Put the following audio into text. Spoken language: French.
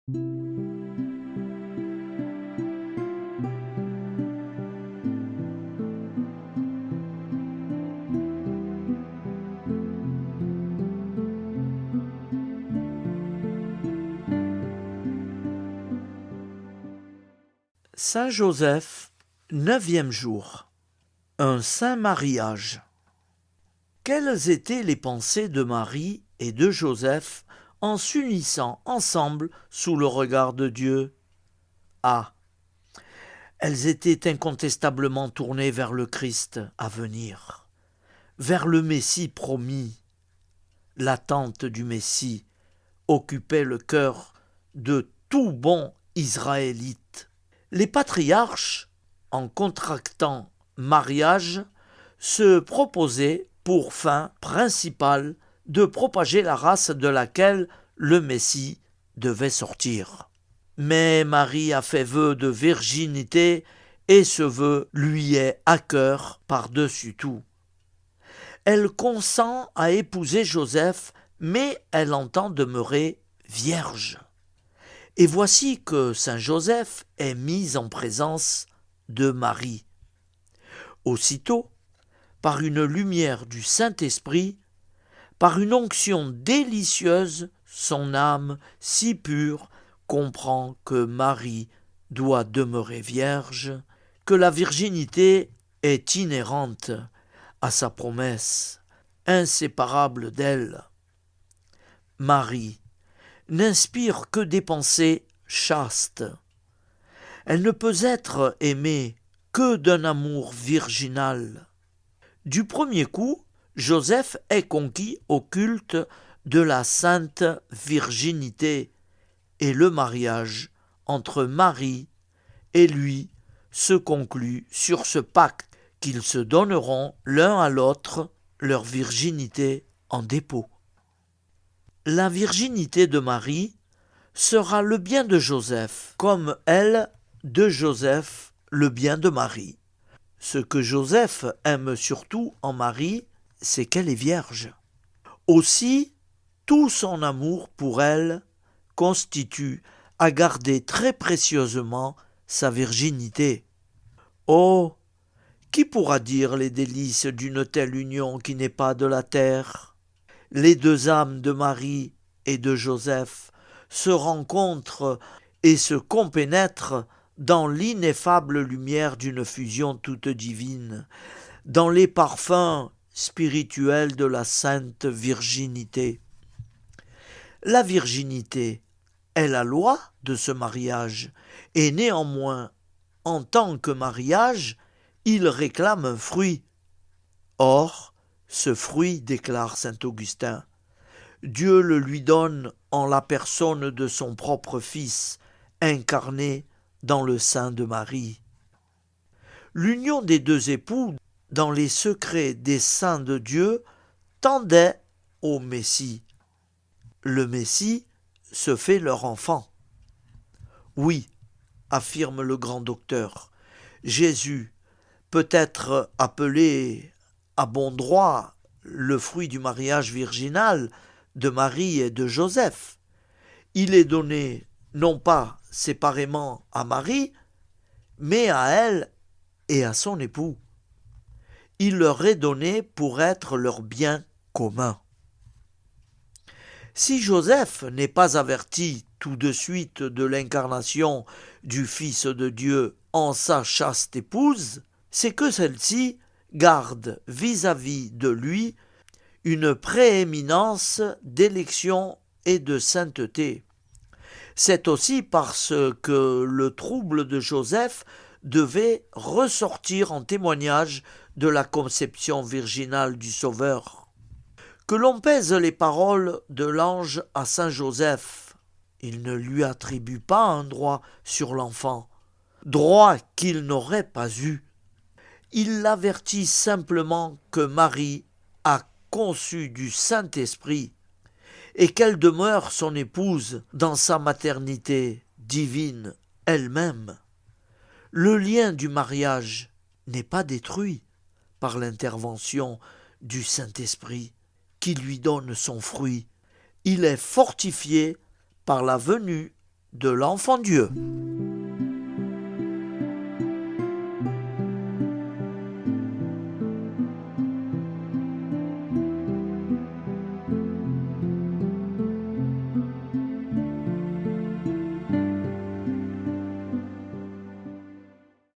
Saint Joseph, 9e jour. Un saint mariage. Quelles étaient les pensées de Marie et de Joseph en s'unissant ensemble sous le regard de Dieu? A. Elles étaient incontestablement tournées vers le Christ à venir, vers le Messie promis. L'attente du Messie occupait le cœur de tout bon Israélite. Les patriarches, en contractant mariage, se proposaient pour fin principale de propager la race de laquelle le Messie devait sortir. Mais Marie a fait vœu de virginité et ce vœu lui est à cœur par-dessus tout. Elle consent à épouser Joseph, mais elle entend demeurer vierge. Et voici que saint Joseph est mis en présence de Marie. Aussitôt, par une lumière du Saint-Esprit, par une onction délicieuse, son âme si pure comprend que Marie doit demeurer vierge, que la virginité est inhérente à sa promesse, inséparable d'elle. Marie n'inspire que des pensées chastes. Elle ne peut être aimée que d'un amour virginal. Du premier coup, Joseph est conquis au culte de la sainte virginité et le mariage entre Marie et lui se conclut sur ce pacte qu'ils se donneront l'un à l'autre leur virginité en dépôt. La virginité de Marie sera le bien de Joseph, comme elle, de Joseph, le bien de Marie. Ce que Joseph aime surtout en Marie, c'est qu'elle est vierge. Aussi, tout son amour pour elle constitue à garder très précieusement sa virginité. Oh, qui pourra dire les délices d'une telle union qui n'est pas de la terre ? Les deux âmes de Marie et de Joseph se rencontrent et se compénètrent dans l'ineffable lumière d'une fusion toute divine, dans les parfums spirituels de la sainte virginité. La virginité est la loi de ce mariage, et néanmoins, en tant que mariage, il réclame un fruit. Or, ce fruit, déclare saint Augustin, Dieu le lui donne en la personne de son propre Fils, incarné dans le sein de Marie. L'union des deux époux dans les secrets des saints de Dieu tendait au Messie. Le Messie se fait leur enfant. Oui, affirme le grand docteur, Jésus peut être appelé à bon droit le fruit du mariage virginal de Marie et de Joseph. Il est donné non pas séparément à Marie, mais à elle et à son époux. Il leur est donné pour être leur bien commun. Si Joseph n'est pas averti tout de suite de l'incarnation du Fils de Dieu en sa chaste épouse, c'est que celle-ci garde vis-à-vis de lui une prééminence d'élection et de sainteté. C'est aussi parce que le trouble de Joseph devait ressortir en témoignage de la conception virginale du Sauveur. Que l'on pèse les paroles de l'ange à saint Joseph, il ne lui attribue pas un droit sur l'enfant, droit qu'il n'aurait pas eu. Il l'avertit simplement que Marie a conçu du Saint-Esprit et qu'elle demeure son épouse dans sa maternité divine elle-même. Le lien du mariage n'est pas détruit par l'intervention du Saint-Esprit qui lui donne son fruit. Il est fortifié par la venue de l'enfant Dieu.